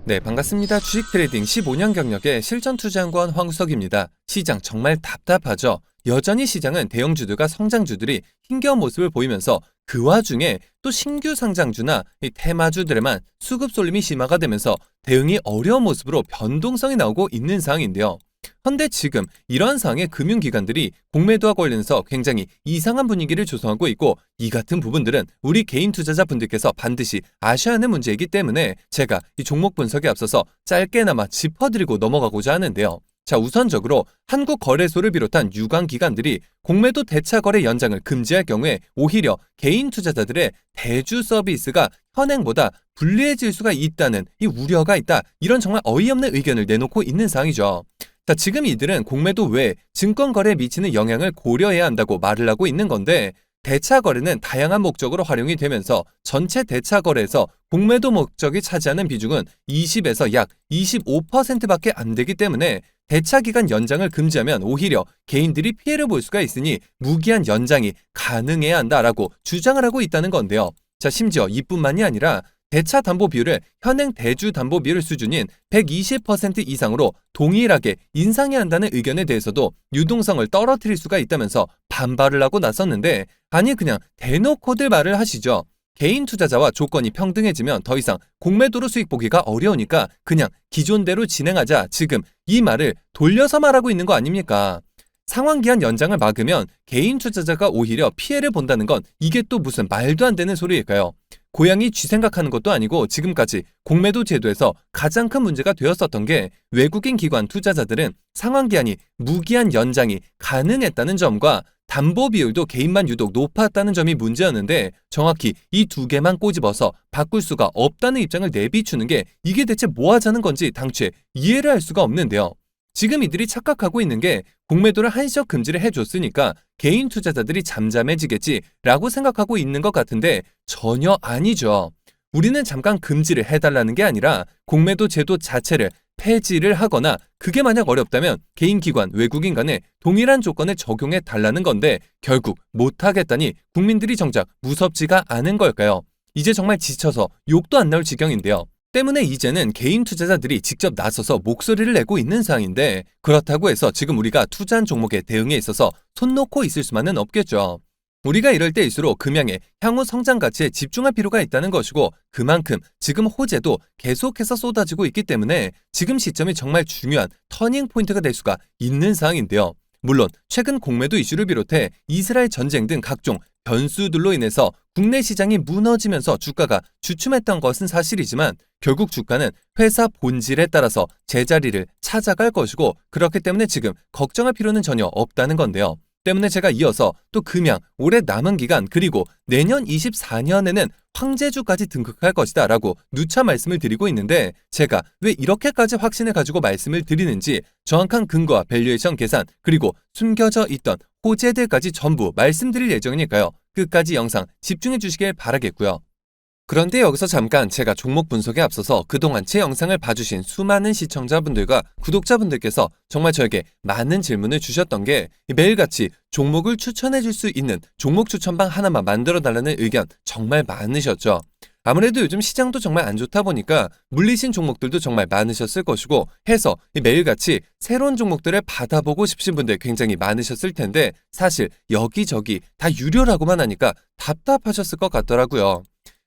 네, 반갑습니다. 주식 트레이딩 15년 경력의 실전 투자연구원 황우석입니다. 시장 정말 답답하죠? 여전히 시장은 대형주들과 성장주들이 힘겨운 모습을 보이면서 그 와중에 또 신규 상장주나 이 테마주들에만 수급 쏠림이 심화가 되면서 대응이 어려운 모습으로 변동성이 나오고 있는 상황인데요. 현대 지금 이러한 상황에 금융기관들이 공매도와 관련해서 굉장히 이상한 분위기를 조성하고 있고, 이 같은 부분들은 우리 개인 투자자분들께서 반드시 아셔야 하는 문제이기 때문에 제가 이 종목 분석에 앞서서 짧게나마 짚어드리고 넘어가고자 하는데요. 자, 우선적으로 한국거래소를 비롯한 유관기관들이 공매도 대차거래 연장을 금지할 경우에 오히려 개인 투자자들의 대주 서비스가 현행보다 불리해질 수가 있다는 이 우려가 있다, 이런 정말 어이없는 의견을 내놓고 있는 상황이죠. 자, 지금 이들은 공매도 외에 증권거래에 미치는 영향을 고려해야 한다고 말을 하고 있는 건데, 대차거래는 다양한 목적으로 활용이 되면서 전체 대차거래에서 공매도 목적이 차지하는 비중은 20에서 약 25%밖에 안 되기 때문에 대차기간 연장을 금지하면 오히려 개인들이 피해를 볼 수가 있으니 무기한 연장이 가능해야 한다라고 주장을 하고 있다는 건데요. 자, 심지어 이뿐만이 아니라 대차 담보 비율을 현행 대주 담보 비율 수준인 120% 이상으로 동일하게 인상해야 한다는 의견에 대해서도 유동성을 떨어뜨릴 수가 있다면서 반발을 하고 나섰는데, 아니 그냥 대놓고들 말을 하시죠. 개인 투자자와 조건이 평등해지면 더 이상 공매도로 수익 보기가 어려우니까 그냥 기존대로 진행하자, 지금 이 말을 돌려서 말하고 있는 거 아닙니까? 상환기한 연장을 막으면 개인 투자자가 오히려 피해를 본다는 건 이게 또 무슨 말도 안 되는 소리일까요? 고양이 쥐 생각하는 것도 아니고, 지금까지 공매도 제도에서 가장 큰 문제가 되었었던 게 외국인 기관 투자자들은 상환기한이 무기한 연장이 가능했다는 점과 담보 비율도 개인만 유독 높았다는 점이 문제였는데, 정확히 이 두 개만 꼬집어서 바꿀 수가 없다는 입장을 내비추는 게 이게 대체 뭐 하자는 건지 당최 이해를 할 수가 없는데요. 지금 이들이 착각하고 있는 게 공매도를 한시적 금지를 해줬으니까 개인 투자자들이 잠잠해지겠지라고 생각하고 있는 것 같은데 전혀 아니죠. 우리는 잠깐 금지를 해달라는 게 아니라 공매도 제도 자체를 폐지를 하거나, 그게 만약 어렵다면 개인 기관, 외국인 간에 동일한 조건을 적용해 달라는 건데, 결국 못하겠다니 국민들이 정작 무섭지가 않은 걸까요? 이제 정말 지쳐서 욕도 안 나올 지경인데요. 때문에 이제는 개인 투자자들이 직접 나서서 목소리를 내고 있는 상황인데, 그렇다고 해서 지금 우리가 투자한 종목의 대응에 있어서 손 놓고 있을 수만은 없겠죠. 우리가 이럴 때일수록 금양의 향후 성장 가치에 집중할 필요가 있다는 것이고, 그만큼 지금 호재도 계속해서 쏟아지고 있기 때문에 지금 시점이 정말 중요한 터닝 포인트가 될 수가 있는 상황인데요. 물론 최근 공매도 이슈를 비롯해 이스라엘 전쟁 등 각종 변수들로 인해서 국내 시장이 무너지면서 주가가 주춤했던 것은 사실이지만, 결국 주가는 회사 본질에 따라서 제자리를 찾아갈 것이고, 그렇기 때문에 지금 걱정할 필요는 전혀 없다는 건데요. 때문에 제가 이어서 또 금양 올해 남은 기간, 그리고 내년 24년에는 황제주까지 등극할 것이다 라고 누차 말씀을 드리고 있는데, 제가 왜 이렇게까지 확신을 가지고 말씀을 드리는지 정확한 근거와 밸류에이션 계산, 그리고 숨겨져 있던 호재들까지 전부 말씀드릴 예정이니까요. 끝까지 영상 집중해 주시길 바라겠고요. 그런데 여기서 잠깐 제가 종목 분석에 앞서서 그동안 제 영상을 봐주신 수많은 시청자분들과 구독자분들께서 정말 저에게 많은 질문을 주셨던 게, 매일같이 종목을 추천해 줄 수 있는 종목 추천방 하나만 만들어 달라는 의견 정말 많으셨죠. 아무래도 요즘 시장도 정말 안 좋다 보니까 물리신 종목들도 정말 많으셨을 것이고 해서 매일같이 새로운 종목들을 받아보고 싶으신 분들 굉장히 많으셨을 텐데, 사실 여기저기 다 유료라고만 하니까 답답하셨을 것 같더라고요.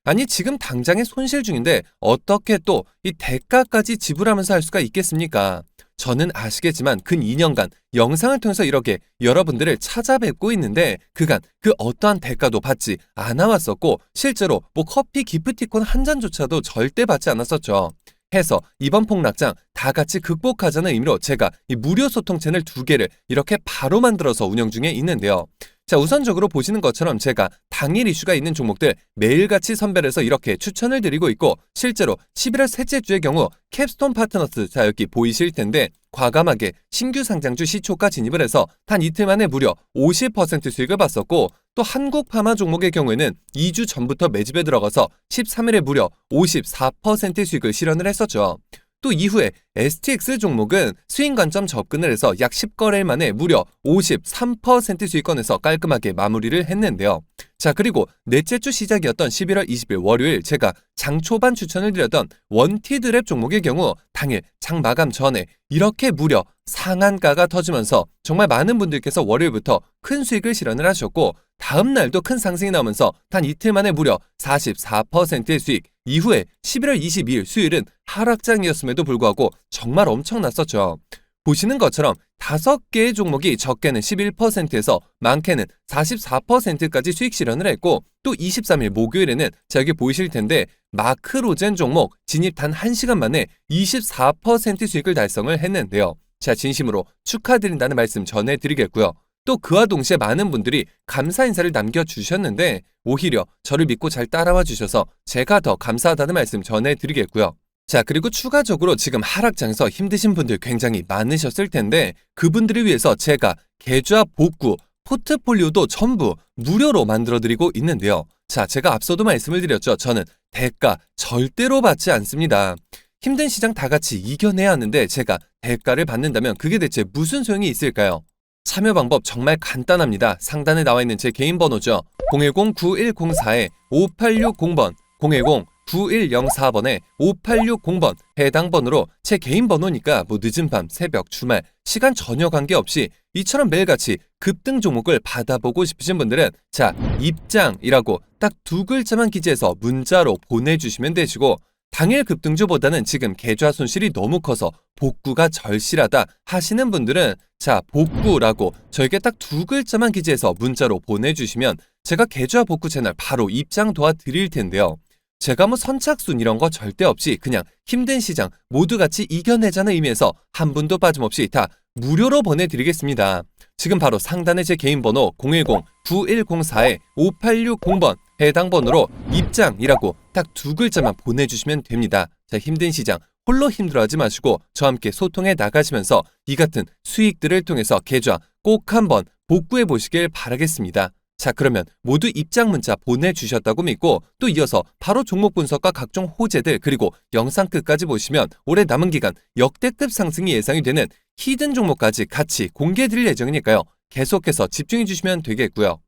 아니 지금 당장의 손실 중인데 어떻게 또 이 대가까지 지불하면서 할 수가 있겠습니까? 저는 아시겠지만 근 2년간 영상을 통해서 이렇게 여러분들을 찾아뵙고 있는데, 그간 그 어떠한 대가도 받지 않아 왔었고, 실제로 뭐 커피 기프티콘 한 잔조차도 절대 받지 않았었죠. 해서 이번 폭락장 다 같이 극복하자는 의미로 제가 이 무료 소통 채널 2개를 이렇게 바로 만들어서 운영 중에 있는데요. 자, 우선적으로 보시는 것처럼 제가 당일 이슈가 있는 종목들 매일같이 선별해서 이렇게 추천을 드리고 있고, 실제로 11월 셋째 주의 경우 캡스톤 파트너스, 자 여기 보이실 텐데 과감하게 신규 상장주 시초가 진입을 해서 단 이틀 만에 무려 50% 수익을 봤었고, 또 한국파마 종목의 경우에는 2주 전부터 매집에 들어가서 13일에 무려 54% 수익을 실현을 했었죠. 또 이후에 STX 종목은 스윙 관점 접근을 해서 약 10거래일 만에 무려 53% 수익권에서 깔끔하게 마무리를 했는데요. 자, 그리고 넷째 주 시작이었던 11월 20일 월요일 제가 장 초반 추천을 드렸던 원티드랩 종목의 경우 당일 장 마감 전에 이렇게 무려 상한가가 터지면서 정말 많은 분들께서 월요일부터 큰 수익을 실현을 하셨고, 다음 날도 큰 상승이 나오면서 단 이틀 만에 무려 44%의 수익, 이후에 11월 22일 수요일은 하락장이었음에도 불구하고 정말 엄청났었죠. 보시는 것처럼 5개의 종목이 적게는 11%에서 많게는 44%까지 수익 실현을 했고, 또 23일 목요일에는 자, 여기 보이실 텐데 마크로젠 종목 진입 단 1시간 만에 24% 수익을 달성을 했는데요. 자, 진심으로 축하드린다는 말씀 전해드리겠고요. 또 그와 동시에 많은 분들이 감사 인사를 남겨주셨는데 오히려 저를 믿고 잘 따라와 주셔서 제가 더 감사하다는 말씀 전해드리겠고요. 자, 그리고 추가적으로 지금 하락장에서 힘드신 분들 굉장히 많으셨을 텐데 그분들을 위해서 제가 계좌 복구, 포트폴리오도 전부 무료로 만들어드리고 있는데요. 자, 제가 앞서도 말씀을 드렸죠. 저는 대가 절대로 받지 않습니다. 힘든 시장 다 같이 이겨내야 하는데 제가 대가를 받는다면 그게 대체 무슨 소용이 있을까요? 참여 방법 정말 간단합니다. 상단에 나와 있는 제 개인 번호죠. 010-9104-5860번, 010-9104번에 5860번 해당 번호로 제 개인 번호니까 뭐 늦은 밤, 새벽, 주말, 시간 전혀 관계없이 이처럼 매일같이 급등 종목을 받아보고 싶으신 분들은 자, 입장이라고 딱 2글자만 기재해서 문자로 보내주시면 되시고, 당일 급등주보다는 지금 계좌 손실이 너무 커서 복구가 절실하다 하시는 분들은 자, 복구라고 저에게 딱 2글자만 기재해서 문자로 보내주시면 제가 계좌 복구 채널 바로 입장 도와드릴 텐데요. 제가 뭐 선착순 이런 거 절대 없이 그냥 힘든 시장 모두 같이 이겨내자는 의미에서 한 분도 빠짐없이 다 무료로 보내드리겠습니다. 지금 바로 상단에 제 개인 번호 010-9104-5860번 해당 번호로 입장이라고 딱 2글자만 보내주시면 됩니다. 자, 힘든 시장 홀로 힘들어하지 마시고 저와 함께 소통해 나가시면서 이 같은 수익들을 통해서 계좌 꼭 한번 복구해 보시길 바라겠습니다. 자, 그러면 모두 입장 문자 보내주셨다고 믿고 또 이어서 바로 종목 분석과 각종 호재들 그리고 영상 끝까지 보시면 올해 남은 기간 역대급 상승이 예상이 되는 히든 종목까지 같이 공개해 드릴 예정이니까요. 계속해서 집중해 주시면 되겠고요.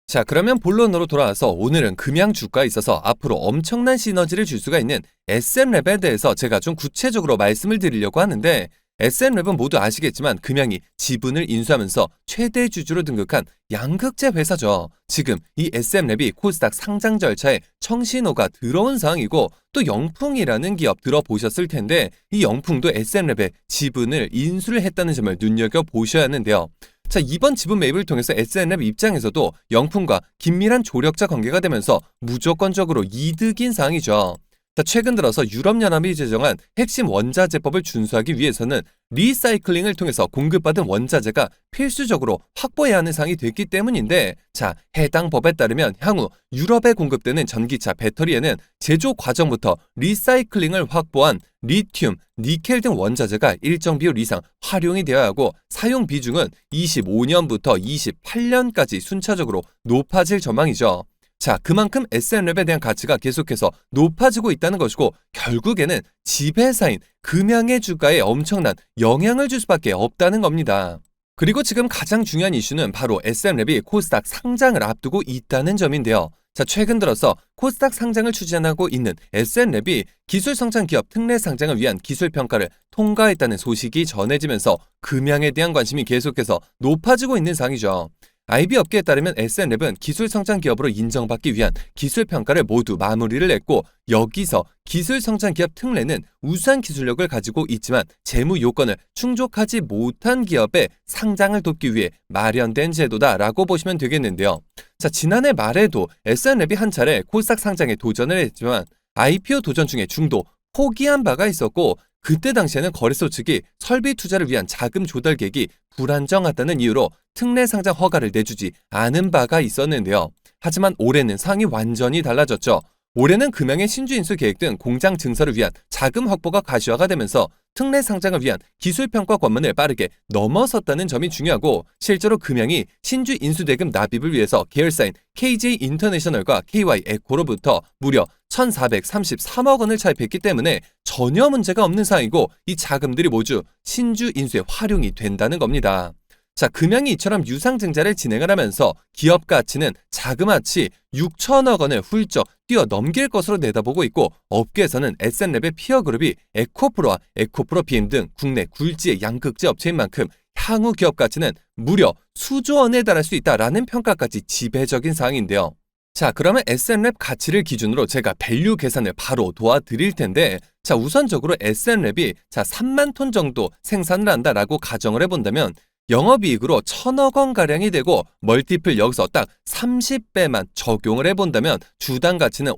자, 그러면 본론으로 돌아와서 오늘은 금양 주가에 있어서 앞으로 엄청난 시너지를 줄 수가 있는 SM랩에 대해서 제가 좀 구체적으로 말씀을 드리려고 하는데, SM랩은 모두 아시겠지만 금양이 지분을 인수하면서 최대 주주로 등극한 양극재 회사죠. 지금 이 SM랩이 코스닥 상장 절차에 청신호가 들어온 상황이고, 또 영풍이라는 기업 들어보셨을 텐데 이 영풍도 SM랩의 지분을 인수를 했다는 점을 눈여겨보셔야 하는데요. 자, 이번 지분 매입을 통해서 SM랩 입장에서도 영풍과 긴밀한 조력자 관계가 되면서 무조건적으로 이득인 상황이죠. 자, 최근 들어서 유럽연합이 제정한 핵심 원자재법을 준수하기 위해서는 리사이클링을 통해서 공급받은 원자재가 필수적으로 확보해야 하는 상황이 됐기 때문인데, 자, 해당 법에 따르면 향후 유럽에 공급되는 전기차 배터리에는 제조 과정부터 리사이클링을 확보한 리튬, 니켈 등 원자재가 일정 비율 이상 활용이 되어야 하고 사용 비중은 25년부터 28년까지 순차적으로 높아질 전망이죠. 자, 그만큼 SM랩에 대한 가치가 계속해서 높아지고 있다는 것이고 결국에는 지배사인 금양의 주가에 엄청난 영향을 줄 수밖에 없다는 겁니다. 그리고 지금 가장 중요한 이슈는 바로 SM랩이 코스닥 상장을 앞두고 있다는 점인데요. 자, 최근 들어서 코스닥 상장을 추진하고 있는 SM랩이 기술성장 기업 특례 상장을 위한 기술평가를 통과했다는 소식이 전해지면서 금양에 대한 관심이 계속해서 높아지고 있는 상황이죠. IB 업계에 따르면 SM랩은 기술성장 기업으로 인정받기 위한 기술평가를 모두 마무리를 했고, 여기서 기술성장 기업 특례는 우수한 기술력을 가지고 있지만 재무 요건을 충족하지 못한 기업의 상장을 돕기 위해 마련된 제도다라고 보시면 되겠는데요. 자, 지난해 말에도 SM랩이 한 차례 코스닥 상장에 도전을 했지만 IPO 도전 중에 중도 포기한 바가 있었고, 그때 당시에는 거래소 측이 설비 투자를 위한 자금 조달 계획이 불안정하다는 이유로 특례 상장 허가를 내주지 않은 바가 있었는데요. 하지만 올해는 상황이 완전히 달라졌죠. 올해는 금양의 신주 인수 계획 등 공장 증설을 위한 자금 확보가 가시화가 되면서 특례 상장을 위한 기술평가 관문을 빠르게 넘어섰다는 점이 중요하고 실제로 금양이 신주 인수대금 납입을 위해서 계열사인 KJ 인터내셔널과 KY 에코로부터 무려 1,433억 원을 차입했기 때문에 전혀 문제가 없는 사항이고 이 자금들이 모두 신주 인수에 활용이 된다는 겁니다. 자, 금양이 이처럼 유상증자를 진행을 하면서 기업 가치는 자그마치 6천억 원을 훌쩍 뛰어넘길 것으로 내다보고 있고 업계에서는 SNL의 피어그룹이 에코프로와 에코프로 BM 등 국내 굴지의 양극재 업체인 만큼 향후 기업 가치는 무려 수조 원에 달할 수 있다라는 평가까지 지배적인 사항인데요. 자, 그러면 SNL 가치를 기준으로 제가 밸류 계산을 바로 도와드릴 텐데 자, 우선적으로 SNL이 3만 톤 정도 생산을 한다라고 가정을 해본다면 영업이익으로 1,000억 원가량이 되고 멀티플 여기서 딱 30배만 적용을 해본다면 주당 가치는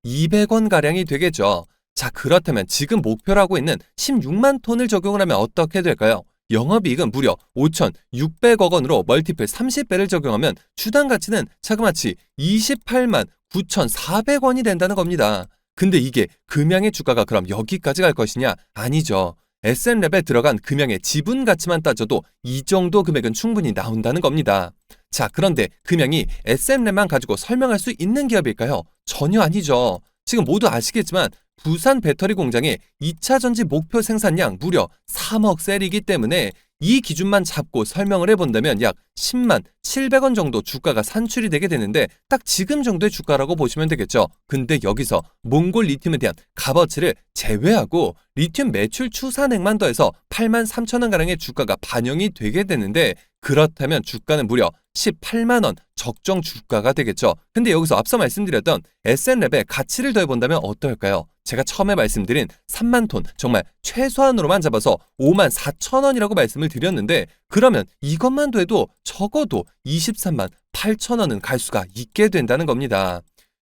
54,200원가량이 되겠죠. 자, 그렇다면 지금 목표로 하고 있는 16만 톤을 적용을 하면 어떻게 될까요? 영업이익은 무려 5,600억 원으로 멀티플 30배를 적용하면 주당 가치는 자그마치 28만 9,400원이 된다는 겁니다. 근데 이게 금양의 주가가 그럼 여기까지 갈 것이냐? 아니죠. SNL에 들어간 금양의 지분 가치만 따져도 이 정도 금액은 충분히 나온다는 겁니다. 자, 그런데 금양이 SNL만 가지고 설명할 수 있는 기업일까요? 전혀 아니죠. 지금 모두 아시겠지만 부산 배터리 공장의 2차 전지 목표 생산량 무려 3억 셀이기 때문에 이 기준만 잡고 설명을 해본다면 약 10만 700원 정도 주가가 산출이 되게 되는데 딱 지금 정도의 주가라고 보시면 되겠죠. 근데 여기서 몽골 리튬에 대한 값어치를 제외하고 리튬 매출 추산액만 더해서 8만 3천원가량의 주가가 반영이 되게 되는데 그렇다면 주가는 무려 18만 원 적정 주가가 되겠죠. 근데 여기서 앞서 말씀드렸던 SNL의 가치를 더해본다면 어떨까요? 제가 처음에 말씀드린 3만 톤 정말 최소한으로만 잡아서 5만 4천 원이라고 말씀을 드렸는데 그러면 이것만 더해도 적어도 23만 8천 원은 갈 수가 있게 된다는 겁니다.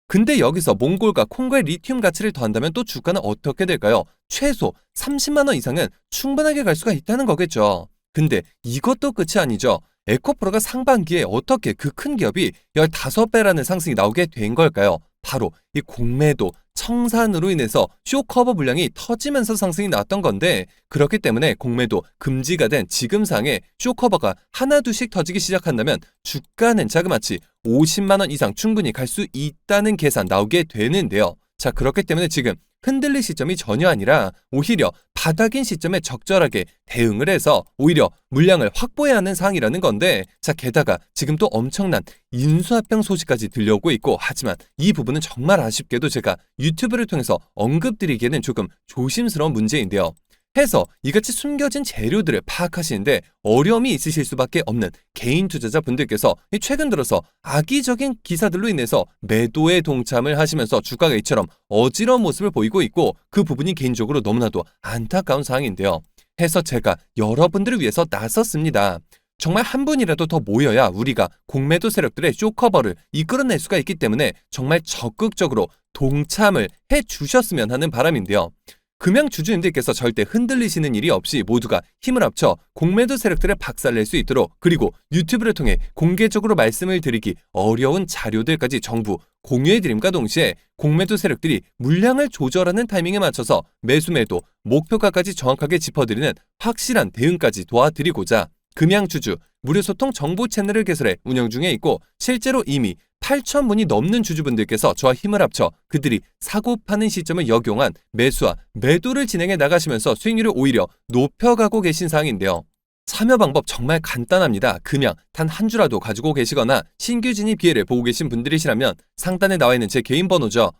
근데 여기서 몽골과 콩고의 리튬 가치를 더한다면 또 주가는 어떻게 될까요? 최소 30만 원 이상은 충분하게 갈 수가 있다는 거겠죠. 근데 이것도 끝이 아니죠. 에코프로가 상반기에 어떻게 그 큰 기업이 15배라는 상승이 나오게 된 걸까요? 바로 이 공매도 청산으로 인해서 쇼커버 물량이 터지면서 상승이 나왔던 건데 그렇기 때문에 공매도 금지가 된 지금 상에 쇼커버가 하나둘씩 터지기 시작한다면 주가는 자그마치 50만 원 이상 충분히 갈 수 있다는 계산 나오게 되는데요. 자, 그렇기 때문에 지금 흔들릴 시점이 전혀 아니라 오히려 바닥인 시점에 적절하게 대응을 해서 오히려 물량을 확보해야 하는 상황이라는 건데 자, 게다가 지금 또 엄청난 인수합병 소식까지 들려오고 있고 하지만 이 부분은 정말 아쉽게도 제가 유튜브를 통해서 언급드리기에는 조금 조심스러운 문제인데요. 해서 이같이 숨겨진 재료들을 파악하시는데 어려움이 있으실 수밖에 없는 개인 투자자분들께서 최근 들어서 악의적인 기사들로 인해서 매도에 동참을 하시면서 주가가 이처럼 어지러운 모습을 보이고 있고 그 부분이 개인적으로 너무나도 안타까운 상황인데요. 해서 제가 여러분들을 위해서 나섰습니다. 정말 한 분이라도 더 모여야 우리가 공매도 세력들의 쇼커버를 이끌어낼 수가 있기 때문에 정말 적극적으로 동참을 해주셨으면 하는 바람인데요. 금양 주주님들께서 절대 흔들리시는 일이 없이 모두가 힘을 합쳐 공매도 세력들을 박살낼 수 있도록 그리고 유튜브를 통해 공개적으로 말씀을 드리기 어려운 자료들까지 정부 공유해드림과 동시에 공매도 세력들이 물량을 조절하는 타이밍에 맞춰서 매수 매도 목표가까지 정확하게 짚어드리는 확실한 대응까지 도와드리고자 금양 주주 무료 소통 정보 채널을 개설해 운영 중에 있고 실제로 이미 8,000분이 넘는 주주분들께서 저와 힘을 합쳐 그들이 사고 파는 시점을 역용한 매수와 매도를 진행해 나가시면서 수익률을 오히려 높여가고 계신 상황인데요. 참여 방법 정말 간단합니다. 금양 단 한 주라도 가지고 계시거나 신규 진입 기회를 보고 계신 분들이시라면 상단에 나와 있는 제 개인 번호죠.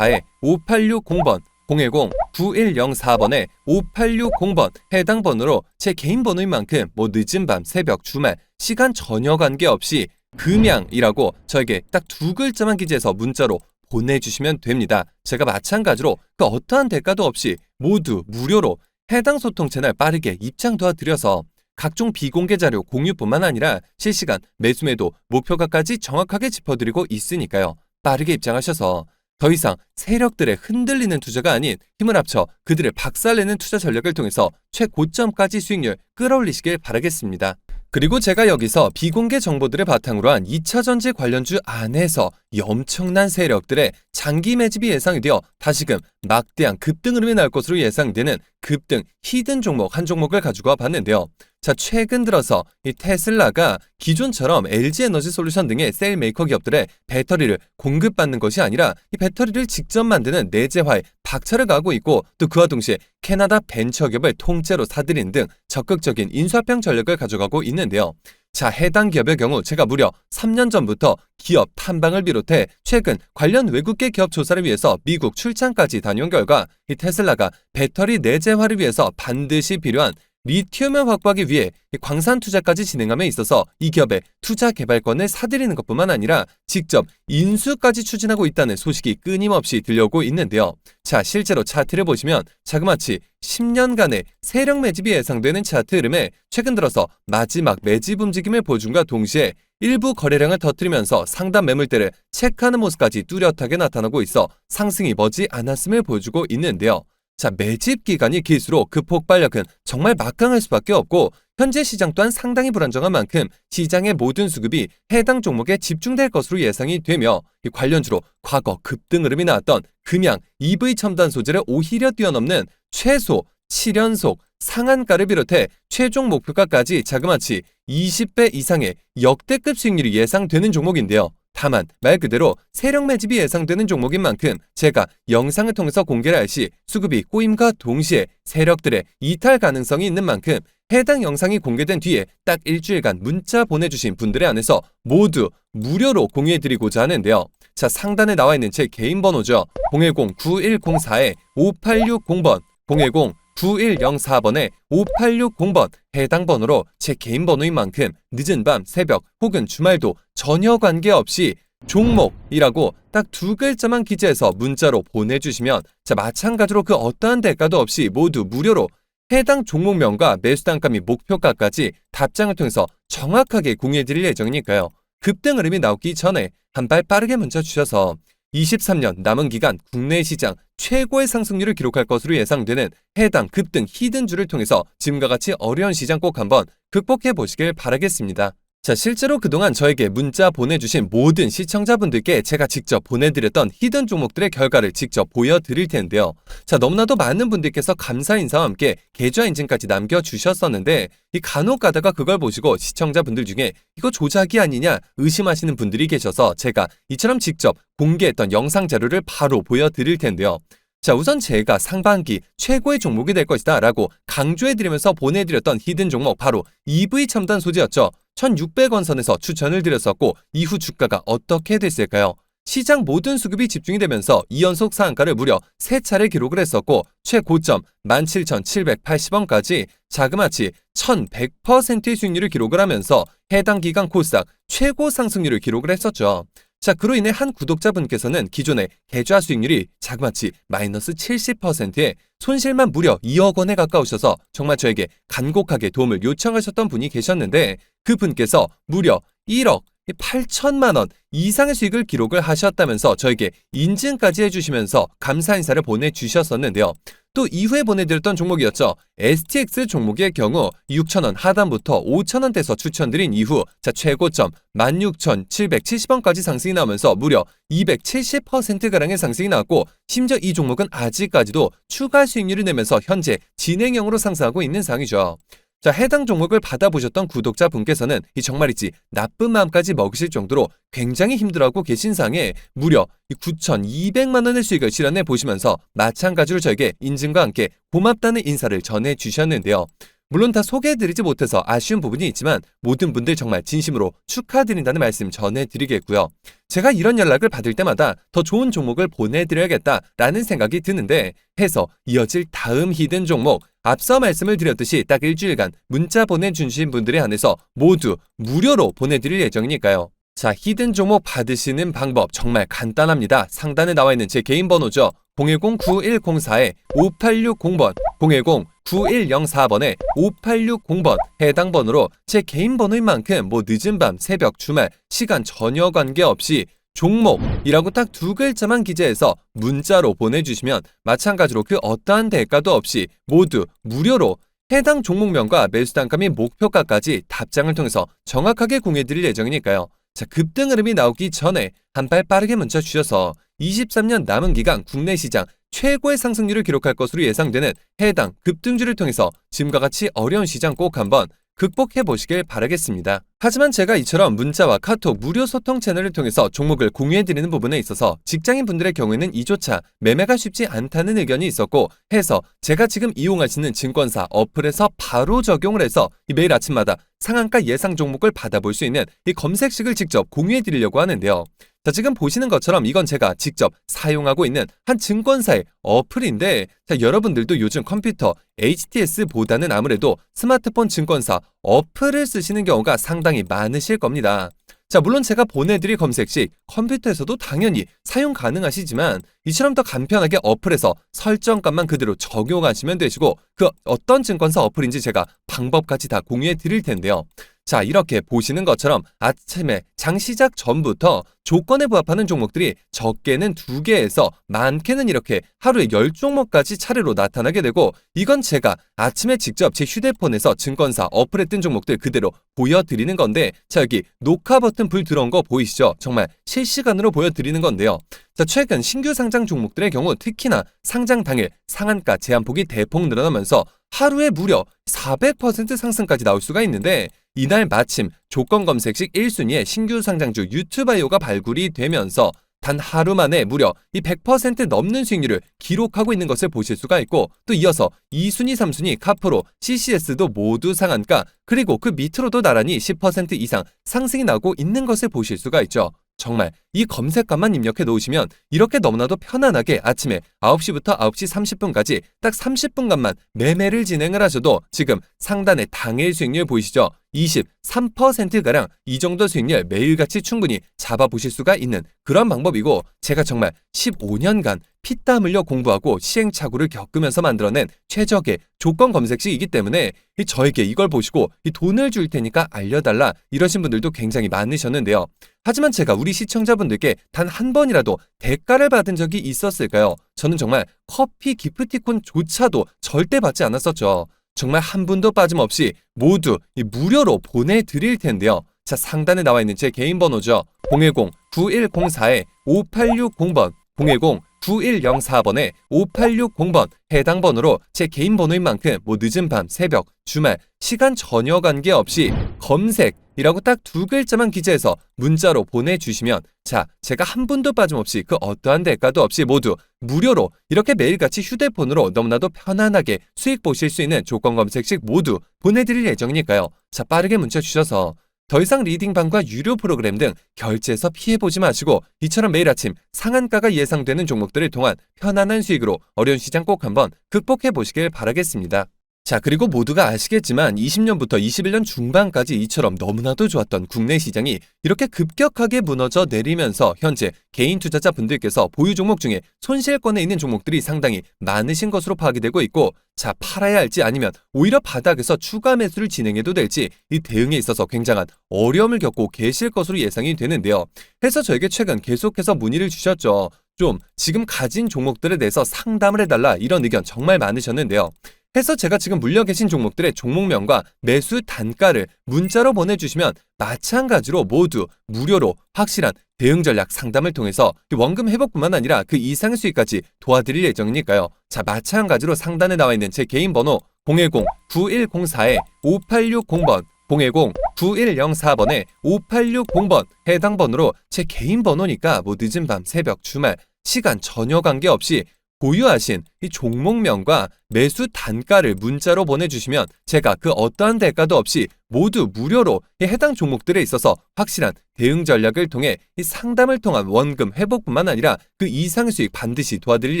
010-9104-5860번 010-9104번에 5860번 해당 번호로 제 개인 번호인 만큼 늦은 밤, 새벽, 주말, 시간 전혀 관계없이 금양이라고 저에게 딱 2글자만 기재해서 문자로 보내주시면 됩니다. 제가 마찬가지로 그 어떠한 대가도 없이 모두 무료로 해당 소통 채널 빠르게 입장 도와드려서 각종 비공개 자료 공유뿐만 아니라 실시간 매수매도 목표가까지 정확하게 짚어드리고 있으니까요. 빠르게 입장하셔서 더 이상 세력들의 흔들리는 투자가 아닌 힘을 합쳐 그들을 박살내는 투자 전략을 통해서 최고점까지 수익률 끌어올리시길 바라겠습니다. 그리고 제가 여기서 비공개 정보들을 바탕으로 한 2차 전지 관련주 안에서 이 엄청난 세력들의 장기 매집이 예상이 되어 다시금 막대한 급등 흐름이 날 것으로 예상되는 급등 히든 종목 한 종목을 가지고 와봤는데요. 자, 최근 들어서 이 테슬라가 기존처럼 LG에너지솔루션 등의 셀 메이커 기업들의 배터리를 공급받는 것이 아니라 이 배터리를 직접 만드는 내재화에 박차를 가하고 있고, 또 그와 동시에 캐나다 벤처기업을 통째로 사들이는 등 적극적인 인수합병 전략을 가져가고 있는데요. 자, 해당 기업의 경우 제가 무려 3년 전부터 기업 탐방을 비롯해 최근 관련 외국계 기업 조사를 위해서 미국 출장까지 다녀온 결과 이 테슬라가 배터리 내재화를 위해서 반드시 필요한 리튬을 확보하기 위해 광산 투자까지 진행함에 있어서 이 기업의 투자 개발권을 사들이는 것뿐만 아니라 직접 인수까지 추진하고 있다는 소식이 끊임없이 들려오고 있는데요. 자, 실제로 차트를 보시면 자그마치 10년간의 세력 매집이 예상되는 차트 흐름에 최근 들어서 마지막 매집 움직임을 보여준과 동시에 일부 거래량을 터뜨리면서 상단 매물대를 체크하는 모습까지 뚜렷하게 나타나고 있어 상승이 머지 않았음을 보여주고 있는데요. 자, 매집 기간이 길수록 그 폭발력은 정말 막강할 수밖에 없고, 현재 시장 또한 상당히 불안정한 만큼 시장의 모든 수급이 해당 종목에 집중될 것으로 예상이 되며, 이 관련주로 과거 급등 흐름이 나왔던 금양 EV 첨단 소재를 오히려 뛰어넘는 최소 7연속 상한가를 비롯해 최종 목표가까지 자그마치 20배 이상의 역대급 수익률이 예상되는 종목인데요. 다만 말 그대로 세력 매집이 예상되는 종목인 만큼 제가 영상을 통해서 공개를 할 시 수급이 꼬임과 동시에 세력들의 이탈 가능성이 있는 만큼 해당 영상이 공개된 뒤에 딱 일주일간 문자 보내주신 분들에 한해서 모두 무료로 공유해드리고자 하는데요. 자, 상단에 나와 있는 제 개인 번호죠. 010-9104-5860번 010-9104번에 5860번 해당 번호로 제 개인 번호인 만큼 늦은 밤, 새벽 혹은 주말도 전혀 관계없이 종목이라고 딱 두 글자만 기재해서 문자로 보내주시면, 자, 마찬가지로 그 어떠한 대가도 없이 모두 무료로 해당 종목명과 매수 단가 및 목표가까지 답장을 통해서 정확하게 공유해드릴 예정이니까요. 급등 흐름이 나오기 전에 한 발 빠르게 문자 주셔서 23년 남은 기간 국내 시장 최고의 상승률을 기록할 것으로 예상되는 해당 급등 히든주를 통해서 지금과 같이 어려운 시장 꼭 한번 극복해 보시길 바라겠습니다. 자, 실제로 그동안 저에게 문자 보내주신 모든 시청자분들께 제가 직접 보내드렸던 히든 종목들의 결과를 직접 보여드릴 텐데요. 자, 너무나도 많은 분들께서 감사 인사와 함께 계좌 인증까지 남겨주셨었는데, 이 간혹 가다가 그걸 보시고 시청자분들 중에 이거 조작이 아니냐 의심하시는 분들이 계셔서 제가 이처럼 직접 공개했던 영상 자료를 바로 보여드릴 텐데요. 자, 우선 제가 상반기 최고의 종목이 될 것이다 라고 강조해드리면서 보내드렸던 히든 종목 바로 EV 첨단 소재였죠. 1600원 선에서 추천을 드렸었고, 이후 주가가 어떻게 됐을까요? 시장 모든 수급이 집중이 되면서 2연속 상한가를 무려 3차례 기록을 했었고, 최고점 17,780원까지 자그마치 1100%의 수익률을 기록을 하면서 해당 기간 코스닥 최고 상승률을 기록을 했었죠. 자, 그로 인해 한 구독자분께서는 기존의 계좌 수익률이 자그마치 마이너스 70%에 손실만 무려 2억 원에 가까우셔서 정말 저에게 간곡하게 도움을 요청하셨던 분이 계셨는데, 그분께서 무려 1억 8천만 원 이상의 수익을 기록을 하셨다면서 저에게 인증까지 해주시면서 감사 인사를 보내주셨었는데요. 또 이후에 보내드렸던 종목이었죠. STX 종목의 경우 6,000원 하단부터 5,000원대에서 추천드린 이후 자, 최고점 16,770원까지 상승이 나오면서 무려 270%가량의 상승이 나왔고, 심지어 이 종목은 아직까지도 추가 수익률을 내면서 현재 진행형으로 상승하고 있는 상황이죠. 자, 해당 종목을 받아보셨던 구독자분께서는 이 정말이지 나쁜 마음까지 먹으실 정도로 굉장히 힘들어하고 계신 상에 무려 9,200만 원의 수익을 실현해 보시면서 마찬가지로 저에게 인증과 함께 고맙다는 인사를 전해주셨는데요. 물론 다 소개해드리지 못해서 아쉬운 부분이 있지만 모든 분들 정말 진심으로 축하드린다는 말씀 전해드리겠고요. 제가 이런 연락을 받을 때마다 더 좋은 종목을 보내드려야겠다라는 생각이 드는데, 해서 이어질 다음 히든 종목, 앞서 말씀을 드렸듯이 딱 일주일간 문자 보내주신 분들에 한해서 모두 무료로 보내드릴 예정이니까요. 자, 히든 종목 받으시는 방법 정말 간단합니다. 상단에 나와 있는 제 개인 번호죠. 010-9104-5860번 010-9104번에 5860번 해당 번호로 제 개인 번호인 만큼 뭐 늦은 밤, 새벽, 주말 시간 전혀 관계없이 종목이라고 딱 두 글자만 기재해서 문자로 보내주시면 마찬가지로 그 어떠한 대가도 없이 모두 무료로 해당 종목명과 매수 단가 및 목표가까지 답장을 통해서 정확하게 공유해드릴 예정이니까요. 자, 급등 흐름이 나오기 전에 한 발 빠르게 문자 주셔서 23년 남은 기간 국내 시장 최고의 상승률을 기록할 것으로 예상되는 해당 급등주를 통해서 지금과 같이 어려운 시장 꼭 한번 극복해 보시길 바라겠습니다. 하지만 제가 이처럼 문자와 카톡 무료 소통 채널을 통해서 종목을 공유해드리는 부분에 있어서 직장인분들의 경우에는 이조차 매매가 쉽지 않다는 의견이 있었고 해서 제가 지금 이용하시는 증권사 어플에서 바로 적용을 해서 매일 아침마다 상한가 예상 종목을 받아볼 수 있는 이 검색식을 직접 공유해드리려고 하는데요. 자, 지금 보시는 것처럼 이건 제가 직접 사용하고 있는 한 증권사의 어플인데, 자, 여러분들도 요즘 컴퓨터 HTS보다는 아무래도 스마트폰 증권사 어플을 쓰시는 경우가 상당히 많으실 겁니다. 자, 물론 제가 보내드릴 검색식 컴퓨터에서도 당연히 사용 가능하시지만 이처럼 더 간편하게 어플에서 설정값만 그대로 적용하시면 되시고, 그 어떤 증권사 어플인지 제가 방법까지 다 공유해 드릴 텐데요. 자, 이렇게 보시는 것처럼 아침에 장 시작 전부터 조건에 부합하는 종목들이 적게는 2개에서 많게는 이렇게 하루에 10종목까지 차례로 나타나게 되고, 이건 제가 아침에 직접 제 휴대폰에서 증권사 어플에 뜬 종목들 그대로 보여드리는 건데, 자, 여기 녹화 버튼 불 들어온 거 보이시죠? 정말 실시간으로 보여드리는 건데요. 자, 최근 신규 상장 종목들의 경우 특히나 상장 당일 상한가 제한폭이 대폭 늘어나면서 하루에 무려 400% 상승까지 나올 수가 있는데, 이날 마침 조건 검색식 1순위에 신규 상장주 유튜바이오가 발굴이 되면서 단 하루 만에 무려 이 100% 넘는 수익률을 기록하고 있는 것을 보실 수가 있고, 또 이어서 2순위, 3순위 카프로, CCS도 모두 상한가, 그리고 그 밑으로도 나란히 10% 이상 상승이 나고 있는 것을 보실 수가 있죠. 정말 이 검색값만 입력해 놓으시면 이렇게 너무나도 편안하게 아침에 9시부터 9시 30분까지 딱 30분간만 매매를 진행을 하셔도 지금 상단의 당일 수익률 보이시죠? 23%가량 이 정도 수익률 매일같이 충분히 잡아보실 수가 있는 그런 방법이고, 제가 정말 15년간 피땀 흘려 공부하고 시행착오를 겪으면서 만들어낸 최적의 조건 검색식이기 때문에 저에게 이걸 보시고 돈을 줄 테니까 알려달라 이러신 분들도 굉장히 많으셨는데요. 하지만 제가 우리 시청자분들께 단 한 번이라도 대가를 받은 적이 있었을까요? 저는 정말 커피 기프티콘조차도 절대 받지 않았었죠. 정말 한 분도 빠짐없이 모두 무료로 보내드릴 텐데요. 자, 상단에 나와 있는 제 개인 번호죠. 010-9104-5860번 010-9104번에 5860번 해당 번호로 제 개인 번호인 만큼 늦은 밤, 새벽, 주말, 시간 전혀 관계없이 검색이라고 딱 2글자만 기재해서 문자로 보내주시면, 자, 제가 한 분도 빠짐없이 그 어떠한 대가도 없이 모두 무료로 이렇게 매일같이 휴대폰으로 너무나도 편안하게 수익 보실 수 있는 조건 검색식 모두 보내드릴 예정이니까요. 자, 빠르게 문자 주셔서 더 이상 리딩방과 유료 프로그램 등 결제해서 피해보지 마시고 이처럼 매일 아침 상한가가 예상되는 종목들을 통한 편안한 수익으로 어려운 시장 꼭 한번 극복해 보시길 바라겠습니다. 자, 그리고 모두가 아시겠지만 20년부터 21년 중반까지 이처럼 너무나도 좋았던 국내 시장이 이렇게 급격하게 무너져 내리면서 현재 개인 투자자분들께서 보유 종목 중에 손실권에 있는 종목들이 상당히 많으신 것으로 파악이 되고 있고, 자, 팔아야 할지 아니면 오히려 바닥에서 추가 매수를 진행해도 될지 이 대응에 있어서 굉장한 어려움을 겪고 계실 것으로 예상이 되는데요. 해서 저에게 최근 계속해서 문의를 주셨죠. 좀 지금 가진 종목들에 대해서 상담을 해달라 이런 의견 정말 많으셨는데요. 해서 제가 지금 물려 계신 종목들의 종목명과 매수 단가를 문자로 보내주시면 마찬가지로 모두 무료로 확실한 대응 전략 상담을 통해서 원금 회복뿐만 아니라 그 이상의 수익까지 도와드릴 예정이니까요. 자, 마찬가지로 상단에 나와 있는 제 개인 번호 010-9104-5860번 010-9104번에 5860번 해당 번호로 제 개인 번호니까 늦은 밤, 새벽, 주말 시간 전혀 관계없이 보유하신 이 종목명과 매수 단가를 문자로 보내주시면 제가 그 어떠한 대가도 없이 모두 무료로 이 해당 종목들에 있어서 확실한 대응 전략을 통해 이 상담을 통한 원금 회복뿐만 아니라 그 이상의 수익 반드시 도와드릴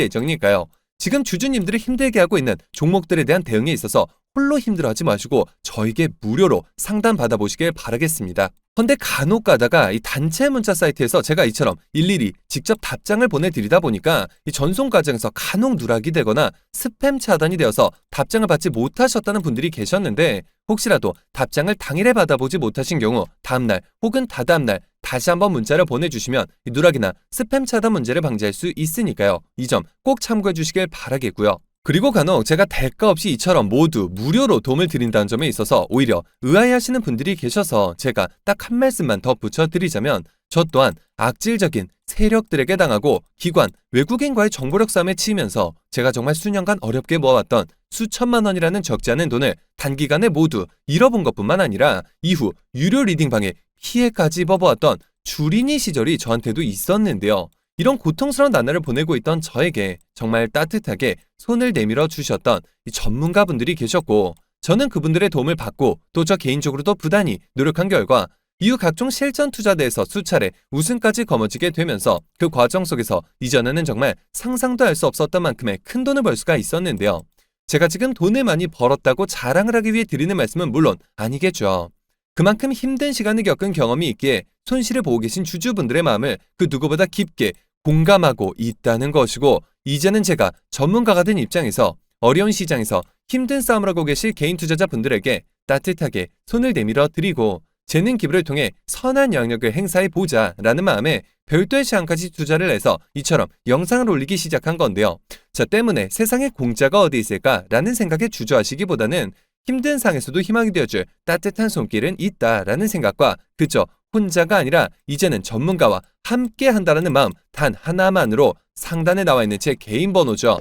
예정이니까요. 지금 주주님들을 힘들게 하고 있는 종목들에 대한 대응에 있어서 홀로 힘들어하지 마시고 저에게 무료로 상담 받아보시길 바라겠습니다. 근데 간혹 가다가 이 단체 문자 사이트에서 제가 이처럼 일일이 직접 답장을 보내드리다 보니까 이 전송 과정에서 간혹 누락이 되거나 스팸 차단이 되어서 답장을 받지 못하셨다는 분들이 계셨는데, 혹시라도 답장을 당일에 받아보지 못하신 경우 다음날 혹은 다다음날 다시 한번 문자를 보내주시면 이 누락이나 스팸 차단 문제를 방지할 수 있으니까요. 이 점 꼭 참고해 주시길 바라겠고요. 그리고 간혹 제가 대가 없이 이처럼 모두 무료로 도움을 드린다는 점에 있어서 오히려 의아해하시는 분들이 계셔서 제가 딱 한 말씀만 더 붙여드리자면 저 또한 악질적인 세력들에게 당하고 기관, 외국인과의 정보력 싸움에 치이면서 제가 정말 수년간 어렵게 모아왔던 수천만 원이라는 적지 않은 돈을 단기간에 모두 잃어본 것뿐만 아니라 이후 유료 리딩방에 피해까지 입어보았던 주린이 시절이 저한테도 있었는데요. 이런 고통스러운 나날을 보내고 있던 저에게 정말 따뜻하게 손을 내밀어 주셨던 이 전문가분들이 계셨고 저는 그분들의 도움을 받고 또 저 개인적으로도 부단히 노력한 결과 이후 각종 실전 투자대에서 수차례 우승까지 거머쥐게 되면서 그 과정 속에서 이전에는 정말 상상도 할 수 없었던 만큼의 큰 돈을 벌 수가 있었는데요. 제가 지금 돈을 많이 벌었다고 자랑을 하기 위해 드리는 말씀은 물론 아니겠죠. 그만큼 힘든 시간을 겪은 경험이 있기에 손실을 보고 계신 주주분들의 마음을 그 누구보다 깊게 공감하고 있다는 것이고 이제는 제가 전문가가 된 입장에서 어려운 시장에서 힘든 싸움을 하고 계실 개인 투자자분들에게 따뜻하게 손을 내밀어 드리고 재능 기부를 통해 선한 영향력을 행사해 보자라는 마음에 별도의 시간까지 투자를 해서 이처럼 영상을 올리기 시작한 건데요. 저 때문에 세상에 공짜가 어디 있을까라는 생각에 주저하시기보다는 힘든 상에서도 희망이 되어줄 따뜻한 손길은 있다라는 생각과 그저 혼자가 아니라 이제는 전문가와 함께 한다라는 마음 단 하나만으로 상단에 나와 있는 제 개인 번호죠.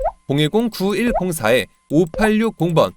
010-9104-5860번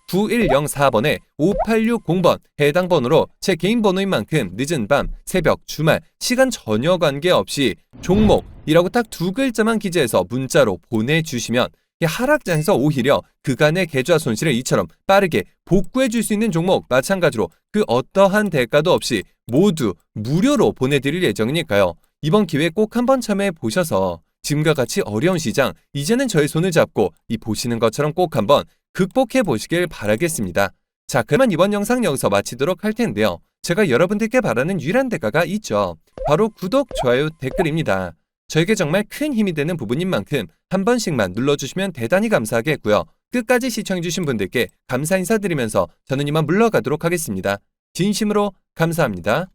010-9104번에 5860번 해당 번호로 제 개인 번호인 만큼 늦은 밤, 새벽, 주말, 시간 전혀 관계없이 종목이라고 딱 두 글자만 기재해서 문자로 보내주시면 하락장에서 오히려 그간의 계좌 손실을 이처럼 빠르게 복구해 줄 수 있는 종목 마찬가지로 그 어떠한 대가도 없이 모두 무료로 보내드릴 예정이니까요. 이번 기회에 꼭 한번 참여해 보셔서 지금과 같이 어려운 시장 이제는 저의 손을 잡고 이 보시는 것처럼 꼭 한번 극복해 보시길 바라겠습니다. 자, 그러면 이번 영상 여기서 마치도록 할 텐데요. 제가 여러분들께 바라는 유일한 대가가 있죠. 바로 구독, 좋아요, 댓글입니다. 저에게 정말 큰 힘이 되는 부분인 만큼 한 번씩만 눌러주시면 대단히 감사하겠고요. 끝까지 시청해주신 분들께 감사 인사드리면서 저는 이만 물러가도록 하겠습니다. 진심으로 감사합니다.